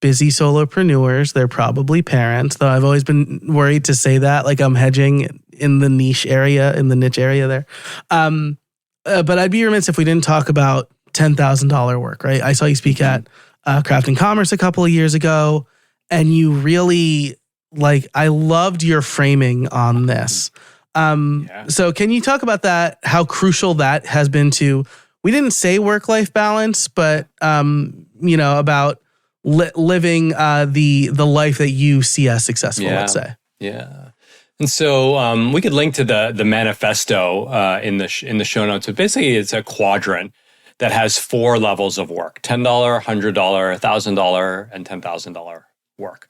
busy solopreneurs. They're probably parents, though I've always been worried to say that, like I'm hedging in the niche area, in the niche area there. But I'd be remiss if we didn't talk about $10,000 work, right? I saw you speak at Craft and Commerce a couple of years ago, and you really, like, I loved your framing on this. So can you talk about that, how crucial that has been to, we didn't say work-life balance, but, about living the life that you see as successful, let's say. Yeah. And so we could link to the manifesto in the show notes. But basically, it's a quadrant that has 4 levels of work: $10, $100, $1,000, and $10,000 work.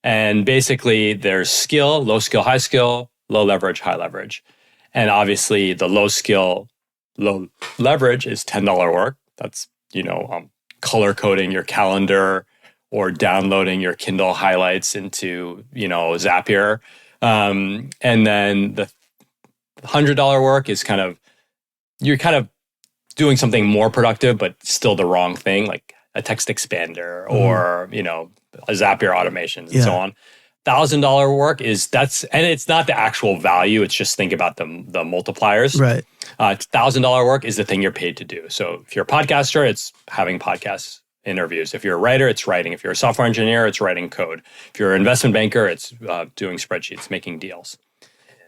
And basically, there's skill, low skill, high skill, low leverage, high leverage. And obviously, the low skill, low leverage is $10 work. That's color coding your calendar or downloading your Kindle highlights into Zapier. And then the $100 work is you're kind of doing something more productive, but still the wrong thing, like a text expander or, a Zapier automations and so on. $1,000 work and it's not the actual value. It's just think about the multipliers. Right. $1,000 work is the thing you're paid to do. So if you're a podcaster, it's having podcast interviews. If you're a writer, it's writing. If you're a software engineer, it's writing code. If you're an investment banker, it's doing spreadsheets, making deals.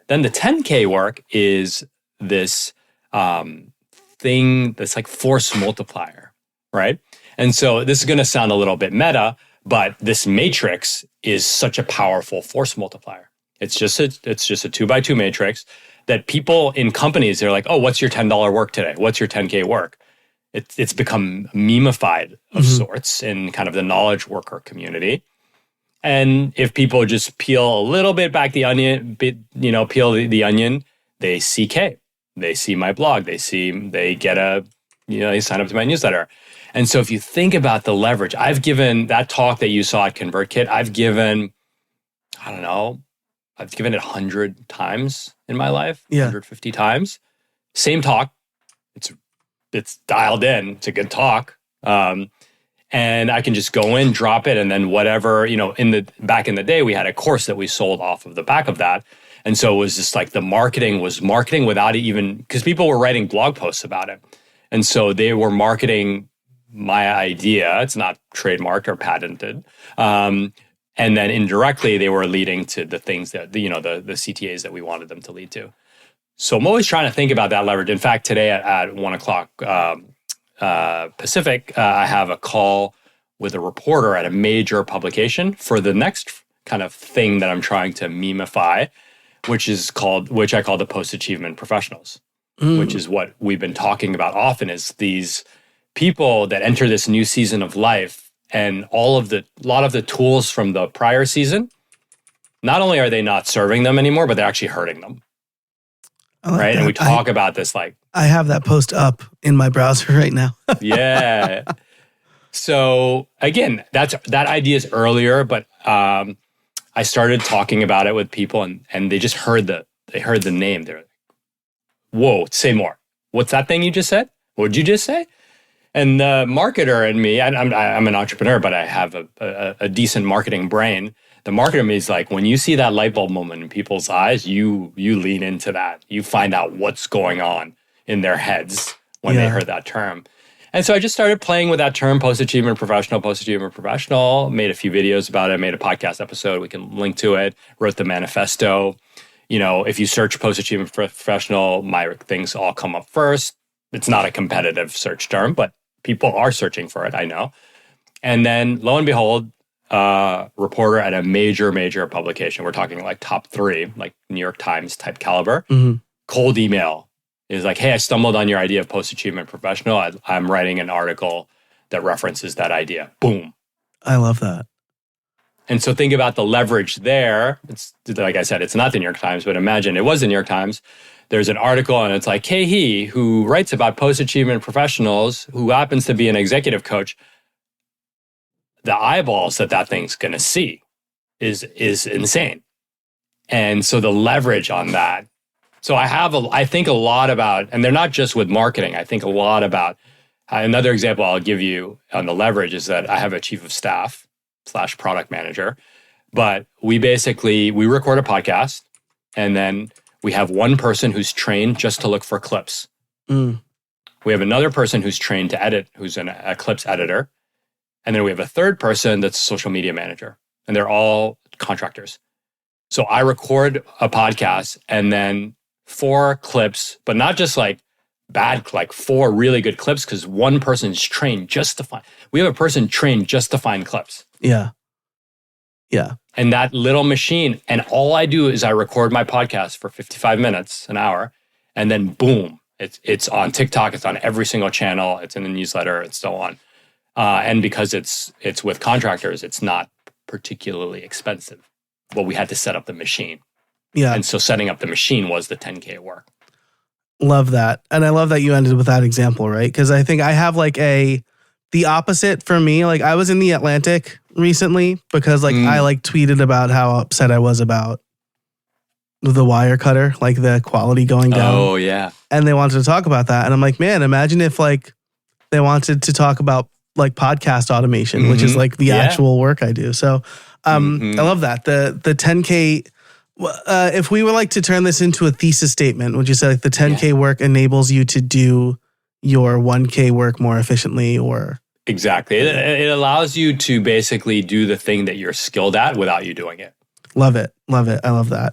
Then the 10K work is this thing that's like force multiplier, right? And so this is going to sound a little bit meta, but this matrix is such a powerful force multiplier. It's just a 2x2 matrix that people in companies, they're like, oh, what's your $10 work today? What's your 10K work? It's become memeified of sorts in kind of the knowledge worker community. And if people just peel a little bit back the onion, peel the onion, they see K. They see my blog. They get they sign up to my newsletter. And so if you think about the leverage, I've given that talk that you saw at ConvertKit, I've given it 100 times in my life, 150 times. Same talk. It's dialed in. It's a good talk. And I can just go in, drop it, and then whatever, back in the day, we had a course that we sold off of the back of that. And so it was just like the marketing was marketing without even, because people were writing blog posts about it. And so they were marketing my idea. It's not trademarked or patented. And then indirectly, they were leading to the things that, the CTAs that we wanted them to lead to. So I'm always trying to think about that leverage. In fact, today at 1 o'clock Pacific, I have a call with a reporter at a major publication for the next kind of thing that I'm trying to memify, which I call the post-achievement professionals, which is what we've been talking about often, is these people that enter this new season of life, and a lot of the tools from the prior season, not only are they not serving them anymore, but they're actually hurting them. Right. And we talk about this I have that post up in my browser right now. Yeah. So again, that idea is earlier, but I started talking about it with people and they just heard the name. They're like, whoa, say more. What's that thing you just said? What did you just say? And the marketer in me, I'm an entrepreneur, but I have a decent marketing brain. The marketer in me is like, when you see that light bulb moment in people's eyes, you lean into that. You find out what's going on in their heads when they heard that term. And so I just started playing with that term, post-achievement professional, made a few videos about it, made a podcast episode. We can link to it, wrote the manifesto. If you search post-achievement professional, my things all come up first. It's not a competitive search term, but people are searching for it, I know. And then lo and behold, reporter at a major publication. We're talking like top 3, like New York Times type caliber. Cold email is like, hey, I stumbled on your idea of post-achievement professional. I'm writing an article that references that idea. Boom. I love that. And so think about the leverage there. It's like I said, it's not the New York Times, but imagine it was the New York Times. There's an article and it's like, Khe Hy, who writes about post-achievement professionals, who happens to be an executive coach. The eyeballs that thing's going to see is insane. And so the leverage on that. So I think a lot about, and they're not just with marketing. I think a lot about, another example I'll give you on the leverage is that I have a chief of staff / product manager, but we record a podcast and then We have one person who's trained just to look for clips. Mm. We have another person who's trained to edit, who's a clips editor. And then we have a third person that's a social media manager. And they're all contractors. So I record a podcast and then 4 clips, but not just like bad, like 4 really good clips, because one person's trained just to find. We have a person trained just to find clips. Yeah. Yeah. And that little machine, and all I do is I record my podcast for 55 minutes, an hour, and then boom, it's on TikTok, it's on every single channel, it's in the newsletter, and so on. And because it's with contractors, it's not particularly expensive. But we had to set up the machine. Yeah. And so setting up the machine was the 10K work. Love that. And I love that you ended with that example, right? Because I think I have like the opposite for me. Like I was in the Atlantic recently because like I like tweeted about how upset I was about the wire cutter, like the quality going down. Oh, yeah. And they wanted to talk about that. And I'm like, man, imagine if like they wanted to talk about like podcast automation, which is like the actual work I do. So I love that. The 10K, if we were like to turn this into a thesis statement, would you say like the 10K work enables you to do your 1K work more efficiently or? Exactly. It allows you to basically do the thing that you're skilled at without you doing it. Love it. Love it. I love that.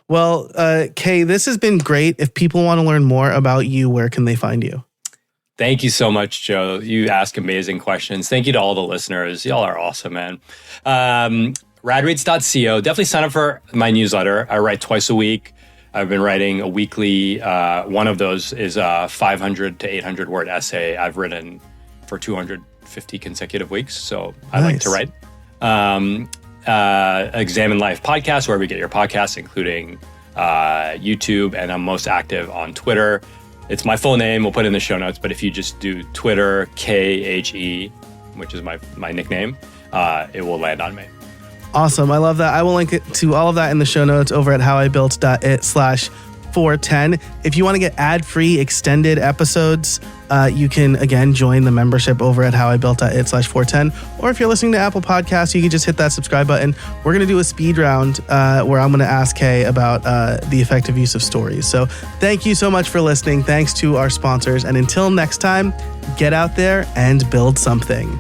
Well, Khe, this has been great. If people want to learn more about you, where can they find you? Thank you so much, Joe. You ask amazing questions. Thank you to all the listeners. Y'all are awesome, man. Radreads.co. Definitely sign up for my newsletter. I write twice a week. I've been writing a weekly. One of those is a 500 to 800 word essay I've written for 250 consecutive weeks. So I like to write. Examine Life podcast, wherever you get your podcasts, including YouTube. And I'm most active on Twitter. It's my full name. We'll put it in the show notes. But if you just do Twitter, Khe, which is my nickname, it will land on me. Awesome. I love that. I will link it to all of that in the show notes over at howibuilt.it/410. If you want to get ad-free extended episodes, you can, again, join the membership over at howibuilt.it/410. Or if you're listening to Apple Podcasts, you can just hit that subscribe button. We're going to do a speed round where I'm going to ask Khe about the effective use of stories. So thank you so much for listening. Thanks to our sponsors. And until next time, get out there and build something.